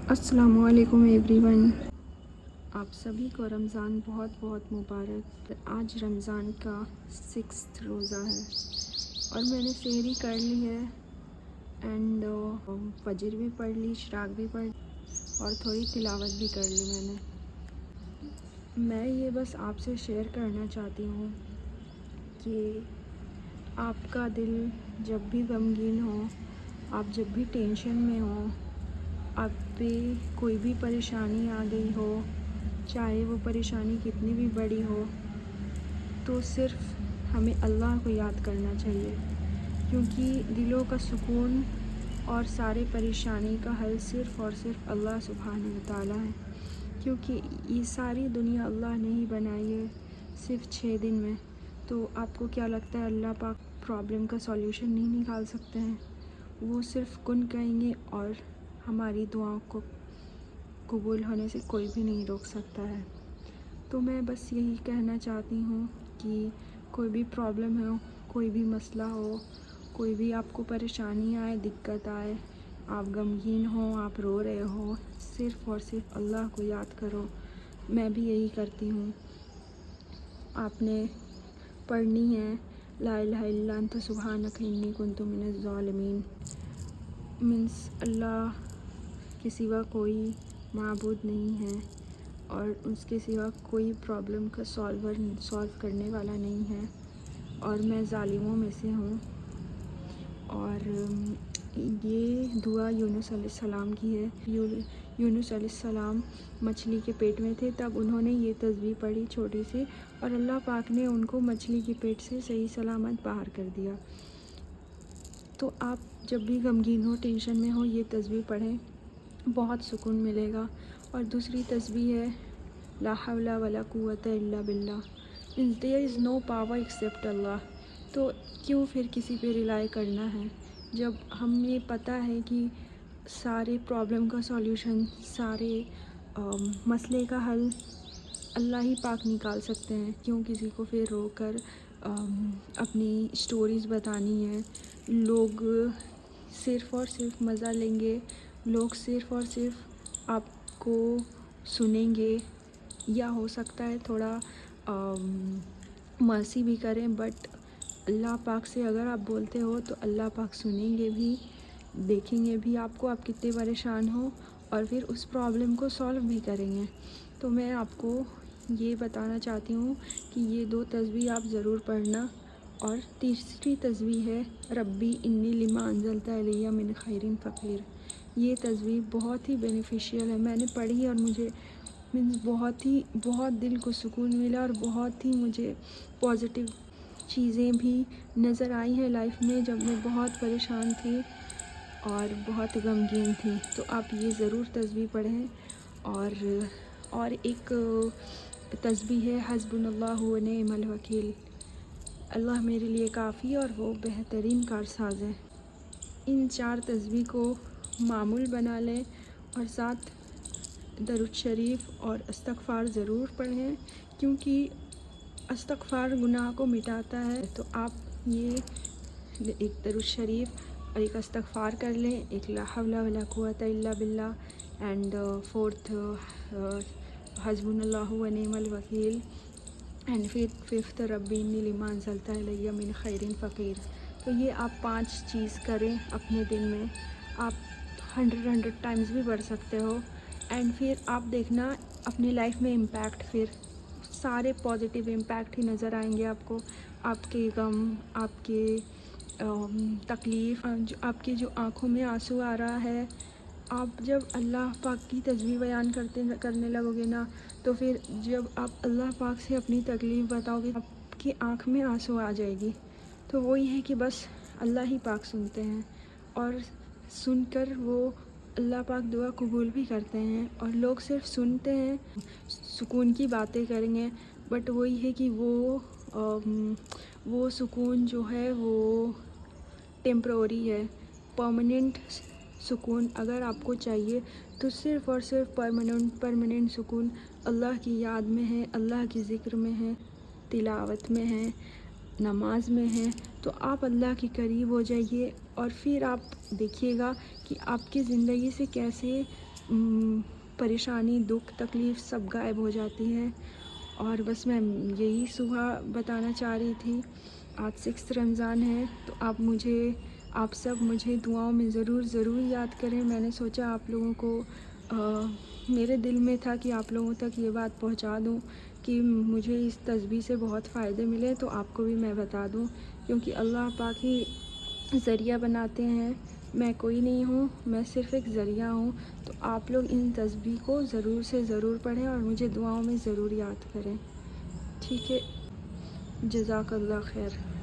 السلام علیکم every one, آپ سبھی کو رمضان بہت بہت مبارک۔ آج رمضان کا 6 روزہ ہے اور میں نے سحری کر لی ہے اینڈ فجر بھی پڑھ لی، اشراق بھی پڑھ لی اور تھوڑی تلاوت بھی کر لی۔ میں یہ بس آپ سے شیئر کرنا چاہتی ہوں کہ آپ کا دل جب بھی غمگین ہو، آپ جب بھی ٹینشن میں ہو، آپ پہ کوئی بھی پریشانی آ گئی ہو، چاہے وہ پریشانی کتنی بھی بڑی ہو، تو صرف ہمیں اللہ کو یاد کرنا چاہیے، کیونکہ دلوں کا سکون اور سارے پریشانی کا حل صرف اور صرف اللہ سبحانہ و تعالیٰ ہے، کیونکہ یہ ساری دنیا اللہ نے ہی بنائی ہے صرف 6 دن میں۔ تو آپ کو کیا لگتا ہے اللہ پاک پرابلم کا سولیوشن نہیں نکال سکتے ہیں؟ وہ صرف کن کہیں گے اور ہماری دعاؤں کو قبول ہونے سے کوئی بھی نہیں روک سکتا ہے۔ تو میں بس یہی کہنا چاہتی ہوں کہ کوئی بھی پرابلم ہو، کوئی بھی مسئلہ ہو، کوئی بھی آپ کو پریشانی آئے، دقت آئے، آپ غمگین ہو، آپ رو رہے ہو، صرف اور صرف اللہ کو یاد کرو۔ میں بھی یہی کرتی ہوں۔ آپ نے پڑھنی ہے لا الہ الا انت سبحانک انی کنت من الظالمین، مینس اللہ کے سوا کوئی معبود نہیں ہے اور اس کے سوا کوئی پرابلم کا سالو کرنے والا نہیں ہے، اور میں ظالموں میں سے ہوں۔ اور یہ دعا یونس علیہ السلام کی ہے۔ یونس علیہ السلام مچھلی کے پیٹ میں تھے، تب انہوں نے یہ تسبیح پڑھی چھوٹی سی، اور اللہ پاک نے ان کو مچھلی کے پیٹ سے صحیح سلامت باہر کر دیا۔ تو آپ جب بھی غمگین ہو، ٹینشن میں ہو، یہ تسبیح پڑھیں، بہت سکون ملے گا۔ اور دوسری تسبیح ہے لا حول ولا قوة الا باللہ، means there is no power except اللہ۔ تو کیوں پھر کسی پہ ریلائی کرنا ہے جب ہمیں پتہ ہے کہ سارے پرابلم کا سولیوشن، سارے مسئلے کا حل اللہ ہی پاک نکال سکتے ہیں۔ کیوں کسی کو پھر رو کر اپنی سٹوریز بتانی ہے؟ لوگ صرف اور صرف مزہ لیں گے، لوگ صرف اور صرف آپ کو سنیں گے، یا ہو سکتا ہے تھوڑا مرسی بھی کریں، بٹ اللہ پاک سے اگر آپ بولتے ہو تو اللہ پاک سنیں گے بھی، دیکھیں گے بھی آپ کو، آپ کتنے پریشان ہو، اور پھر اس پرابلم کو سالو بھی کریں گے۔ تو میں آپ کو یہ بتانا چاہتی ہوں کہ یہ 2 تسبیح آپ ضرور پڑھنا۔ اور تیسری تسبیح ہے ربی انی لما انزلت الی من خیر فقیر۔ یہ تسبیح بہت ہی بینیفیشیل ہے، میں نے پڑھی اور مجھے بہت دل کو سکون ملا، اور بہت ہی مجھے پازیٹیو چیزیں بھی نظر آئی ہیں لائف میں جب میں بہت پریشان تھی اور بہت غمگین تھی۔ تو آپ یہ ضرور تسبیح پڑھیں۔ اور ایک تسبیح ہے حسبنا اللہ و نعم الوکیل، اللہ میرے لیے کافی اور وہ بہترین کارساز ہے۔ ان 4 تسبیح کو معمول بنا لیں اور ساتھ درود شریف اور استغفار ضرور پڑھیں، کیونکہ استغفار گناہ کو مٹاتا ہے۔ تو آپ یہ ایک درود شریف اور ایک استغفار کر لیں، ایک لا حول ولا قوة الا باللہ، اینڈ 4th حسبنا اللہ و نعم الوکیل، اینڈ 5th ربی انی لما انزلت الی من خیر فقیر۔ تو یہ آپ 5 چیز کریں اپنے دن میں، آپ 100 ٹائمز بھی پڑھ سکتے ہو، اینڈ پھر آپ دیکھنا اپنی لائف میں امپیکٹ، پھر سارے پازیٹیو امپیکٹ ہی نظر آئیں گے آپ کو۔ آپ کے غم، آپ کے تکلیف، آپ کے جو آنکھوں میں آنسو آ رہا ہے، آپ جب اللہ پاک کی تسبیح بیان کرنے لگو گے نا، تو پھر جب آپ اللہ پاک سے اپنی تکلیف بتاؤ گے، آپ کی آنکھ میں آنسو آ جائے گی۔ تو وہی ہے کہ بس اللہ ہی پاک سنتے ہیں، اور سن کر وہ اللہ پاک دعا قبول بھی کرتے ہیں۔ اور لوگ صرف سنتے ہیں، سکون کی باتیں کریں گے، بٹ وہی ہے کہ وہ سکون جو ہے وہ ٹیمپروری ہے۔ پرماننٹ سکون اگر آپ کو چاہیے تو صرف اور صرف پرماننٹ سکون اللہ کی یاد میں ہے، اللہ کی ذکر میں ہے، تلاوت میں ہے، نماز میں ہے۔ تو آپ اللہ کے قریب ہو جائیے، اور پھر آپ دیکھیے گا کہ آپ کی زندگی سے کیسے پریشانی، دکھ، تکلیف سب غائب ہو جاتی ہے. اور بس میں یہی صبح بتانا چاہ رہی تھی. آج 6 رمضان ہے تو آپ سب مجھے دعاؤں میں ضرور یاد کریں. میں نے سوچا آپ لوگوں کو میرے دل میں تھا کہ آپ لوگوں تک یہ بات پہنچا دوں کہ مجھے اس تسبیح سے بہت فائدے ملے، تو آپ کو بھی میں بتا دوں، کیونکہ اللہ پاک ہی ذریعہ بناتے ہیں. میں کوئی نہیں ہوں، میں صرف ایک ذریعہ ہوں. تو آپ لوگ ان تسبیح کو ضرور سے ضرور پڑھیں اور مجھے دعاؤں میں ضرور یاد کریں. ٹھیک ہے، جزاک اللہ خیر.